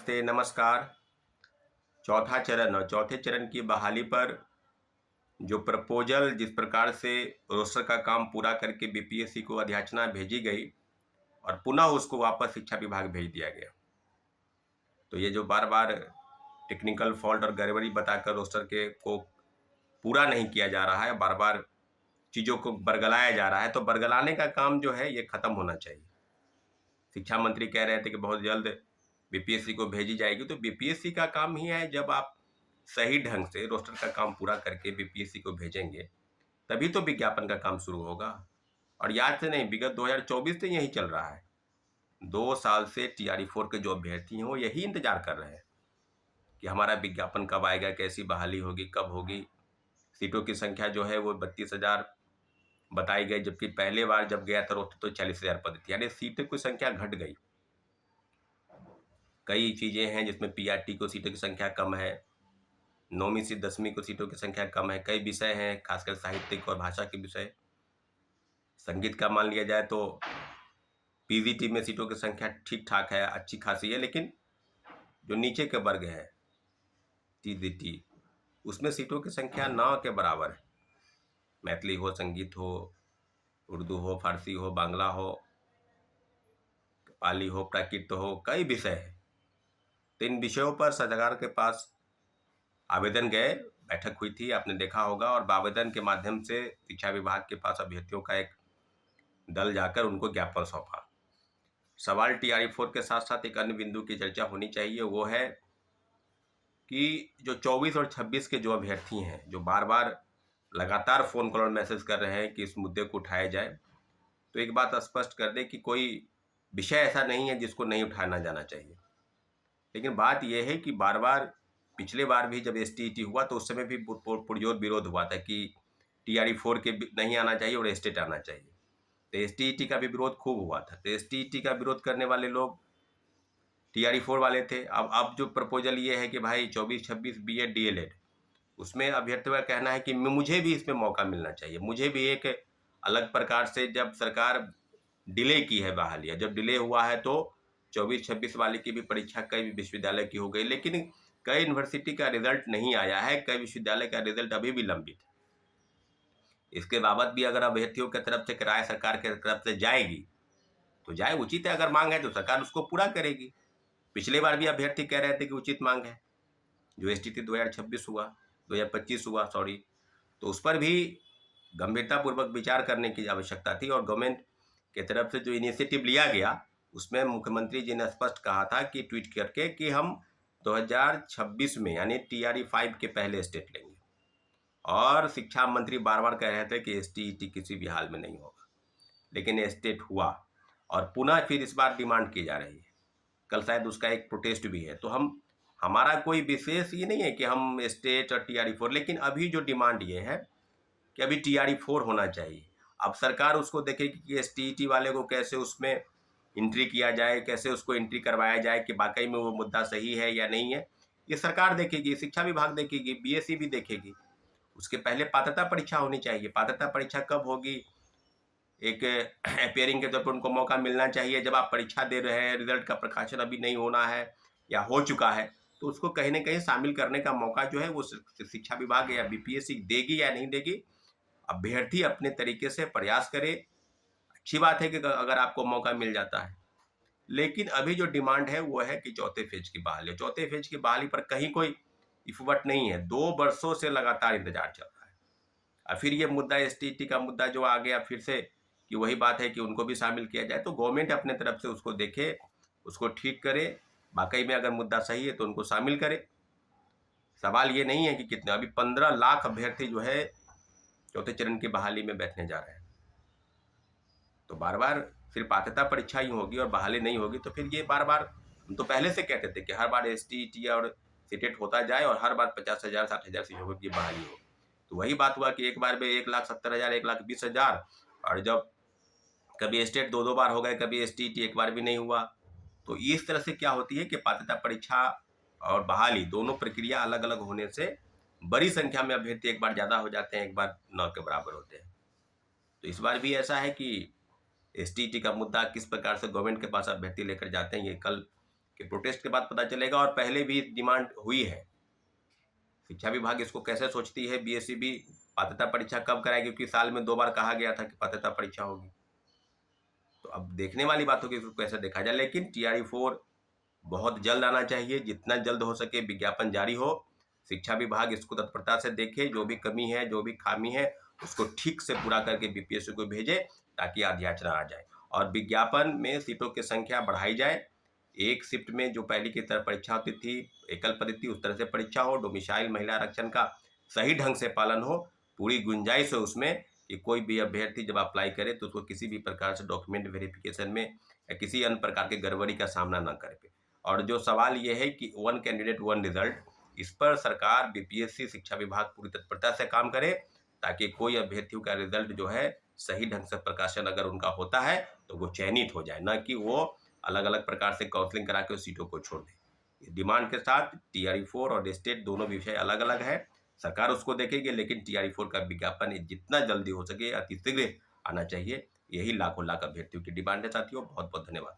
नमस्ते, नमस्कार। चौथा चरण और चौथे चरण की बहाली पर जो प्रपोज़ल जिस प्रकार से रोस्टर का काम पूरा करके बीपीएससी को अध्याचना भेजी गई और पुनः उसको वापस शिक्षा विभाग भेज दिया गया। तो ये जो बार-बार टेक्निकल फ़ॉल्ट और गड़बड़ी बताकर रोस्टर के को पूरा नहीं किया जा रहा है, बार-बार चीज़ों को बरगलाया जा रहा है, तो बरगलाने का काम जो है ये खत्म होना चाहिए। शिक्षा मंत्री कह रहे थे कि बहुत जल्द बीपीएससी को भेजी जाएगी, तो बीपीएससी का काम ही है जब आप सही ढंग से रोस्टर का काम पूरा करके बीपीएससी को भेजेंगे, तभी तो विज्ञापन का काम शुरू होगा। और याद से नहीं, विगत 2024 से यही चल रहा है। 2 साल से टीआरई 4 के जो अभ्यर्थी हैं वो यही इंतजार कर रहे हैं कि हमारा विज्ञापन कब आएगा, कैसी बहाली होगी, कब होगी। सीटों की संख्या जो है वो 32,000 बताई गई, जबकि पहले बार जब गया था रोस्टर तो 40,000 पद थी, यानी सीटों की संख्या घट गई। कई चीज़ें हैं जिसमें पीआरटी को सीटों की संख्या कम है, 9वीं से 10वीं को सीटों की संख्या कम है। कई विषय हैं, खासकर साहित्यिक और भाषा के विषय। संगीत का मान लिया जाए तो पीवीटी में सीटों की संख्या ठीक-ठाक है, अच्छी खासी है, लेकिन जो नीचे के वर्ग है, टीजीटी, उसमें सीटों की संख्या न के बराबर है। मैथिली हो, संगीत हो, उर्दू हो, फारसी हो, बांग्ला हो, पाली हो, प्राकृत हो, कई विषय हैं। तो इन विषयों पर सभागार के पास आवेदन गए, बैठक हुई थी, आपने देखा होगा, और आवेदन के माध्यम से शिक्षा विभाग के पास अभ्यर्थियों का एक दल जाकर उनको ज्ञापन सौंपा। सवाल टीआरई 4 के साथ साथ एक अन्य बिंदु की चर्चा होनी चाहिए, वो है कि जो 24 और 26 के जो अभ्यर्थी हैं, जो बार-बार लगातार फ़ोन कॉल और मैसेज कर रहे हैं कि इस मुद्दे को उठाया जाए, तो एक बात स्पष्ट कर दें कि कोई विषय ऐसा नहीं है जिसको नहीं उठाना जाना चाहिए। लेकिन बात यह है कि बार-बार, पिछले बार भी जब एसटीईटी हुआ तो उस समय भी पुरजोर विरोध हुआ था कि टीआरई 4 के नहीं आना चाहिए और एस्टेट आना चाहिए। तो एसटीईटी का भी विरोध खूब हुआ था। तो एसटीईटी का विरोध करने वाले लोग टीआरई 4 वाले थे। अब जो प्रपोजल ये है कि भाई 24-26 बीएड डीएलएड, उसमें अभ्यर्थियों का कहना है कि मुझे भी इसमें मौका मिलना चाहिए, मुझे भी एक अलग प्रकार से, जब सरकार डिले की है बहालियाँ, जब डिले हुआ है तो 24-26 वाले की भी परीक्षा कई विश्वविद्यालय की हो गई, लेकिन कई यूनिवर्सिटी का रिजल्ट नहीं आया है, कई विश्वविद्यालय का रिजल्ट अभी भी लंबित है। इसके बाबत भी अगर अभ्यर्थियों की तरफ से राय सरकार की तरफ से जाएगी तो जाए, उचित है। अगर मांग है तो सरकार उसको पूरा करेगी। पिछले बार भी अभ्यर्थी कह रहे थे कि उचित मांग है, जो एसटीटी 2026 हुआ, 2025 हुआ, सॉरी, तो उस पर भी गंभीरतापूर्वक विचार करने की आवश्यकता थी। और गवर्नमेंट की तरफ से जो इनिशिएटिव लिया गया, उसमें मुख्यमंत्री जी ने स्पष्ट कहा था कि ट्वीट करके कि हम 2026 में यानी टीआरई 5 के पहले स्टेट लेंगे। और शिक्षा मंत्री बार-बार कह रहे थे कि एसटीईटी किसी भी हाल में नहीं होगा, लेकिन स्टेट हुआ और पुनः फिर इस बार डिमांड की जा रही है। कल शायद उसका एक प्रोटेस्ट भी है। तो हमारा कोई विशेष ये नहीं है कि हम स्टेट और टीआरई 4, लेकिन अभी जो डिमांड ये है कि अभी टीआरई 4 होना चाहिए। अब सरकार उसको देखेगी कि एसटीईटी वाले को कैसे उसमें एंट्री किया जाए, कैसे उसको एंट्री करवाया जाए कि वाकई में वो मुद्दा सही है या नहीं है, ये सरकार देखेगी, शिक्षा विभाग देखेगी, बीएससी भी देखेगी। उसके पहले पात्रता परीक्षा होनी चाहिए। पात्रता परीक्षा कब होगी? एक अपियरिंग के तौर पर उनको मौका मिलना चाहिए। जब आप परीक्षा दे रहे हैं, रिजल्ट का प्रकाशन अभी नहीं होना है या हो चुका है, तो उसको कहीं न कहीं शामिल करने का मौका जो है वो शिक्षा विभाग या बीपीएससी देगी या नहीं देगी। अभ्यर्थी अपने तरीके से प्रयास करे। अच्छी बात है कि अगर आपको मौका मिल जाता है, लेकिन अभी जो डिमांड है वो है कि चौथे फेज की बहाली। चौथे फेज की बहाली पर कहीं कोई इफ़वट नहीं है। 2 वर्षों से लगातार इंतजार चल रहा है। और फिर ये मुद्दा एसटीईटी का मुद्दा जो आ गया फिर से, कि वही बात है कि उनको भी शामिल किया जाए। तो गवर्नमेंट अपने तरफ से उसको देखे, उसको ठीक करे। वाकई में अगर मुद्दा सही है तो उनको शामिल करे। सवाल ये नहीं है कि कितने, अभी 15 लाख अभ्यर्थी जो है चौथे चरण की बहाली में बैठने जा रहे हैं। तो बार-बार सिर्फ पात्रता परीक्षा ही होगी और बहाली नहीं होगी, तो फिर ये बार-बार, हम तो पहले से कहते थे कि हर बार एसटीईटी और सीटेट होता जाए और हर बार 50,000 60,000 सीटों की बहाली हो। तो वही बात हुआ कि एक बार में 1,70,000 1,20,000, और जब कभी स्टेट 2-2 बार हो गए, कभी एसटीईटी एक बार भी नहीं हुआ। तो इस तरह से क्या होती है कि पात्रता परीक्षा और बहाली दोनों प्रक्रिया अलग-अलग होने से बड़ी संख्या में अभ्यर्थी एक बार ज़्यादा हो जाते हैं, एक बार न के बराबर होते हैं। तो इस बार भी ऐसा है कि एसटीईटी का मुद्दा किस प्रकार से गवर्नमेंट के पास अभ्यर्थी लेकर जाते हैं, ये कल कि प्रोटेस्ट के बाद पता चलेगा, और पहले भी डिमांड हुई है। शिक्षा विभाग इसको कैसे सोचती है, बीएसईबी पात्रता परीक्षा कब कराएगी, क्योंकि साल में 2 बार कहा गया था कि पात्रता परीक्षा होगी। तो अब देखने वाली बात होगी इसको कैसे देखा जाए, लेकिन TRE-4 बहुत जल्द आना चाहिए, जितना जल्द हो सके विज्ञापन जारी हो, शिक्षा विभाग इसको तत्परता से देखे, जो भी कमी है, जो भी खामी है, उसको ठीक से पूरा करके बीपीएससी को भेजे, ताकि आध्याचना आ जाए और विज्ञापन में सीटों की संख्या बढ़ाई जाए। एक शिफ्ट में जो पहले की तरह परीक्षा होती थी, एकल पद्धति, उस तरह से परीक्षा हो, डोमिसाइल महिला आरक्षण का सही ढंग से पालन हो, पूरी गुंजाइश हो उसमें कि कोई भी अभ्यर्थी जब अप्लाई करे तो उसको किसी भी प्रकार से डॉक्यूमेंट वेरिफिकेशन में या किसी अन्य प्रकार के गड़बड़ी का सामना न करे। और जो सवाल ये है कि 1 कैंडिडेट 1 रिजल्ट, इस पर सरकार, बीपीएससी, शिक्षा विभाग पूरी तत्परता से काम करे, ताकि कोई अभ्यर्थियों का रिजल्ट जो है सही ढंग से प्रकाशन अगर उनका होता है तो वो चयनित हो जाए, न कि वो अलग अलग प्रकार से काउंसलिंग करा के उस सीटों को छोड़ दे। इस डिमांड के साथ TRE-4 और स्टेट दोनों विषय अलग अलग है, सरकार उसको देखेगी, लेकिन TRE-4 का विज्ञापन जितना जल्दी हो सके अतिशीघ्र आना चाहिए। यही लाखों लाख अभ्यर्थियों की डिमांड है। साथियों, बहुत बहुत धन्यवाद।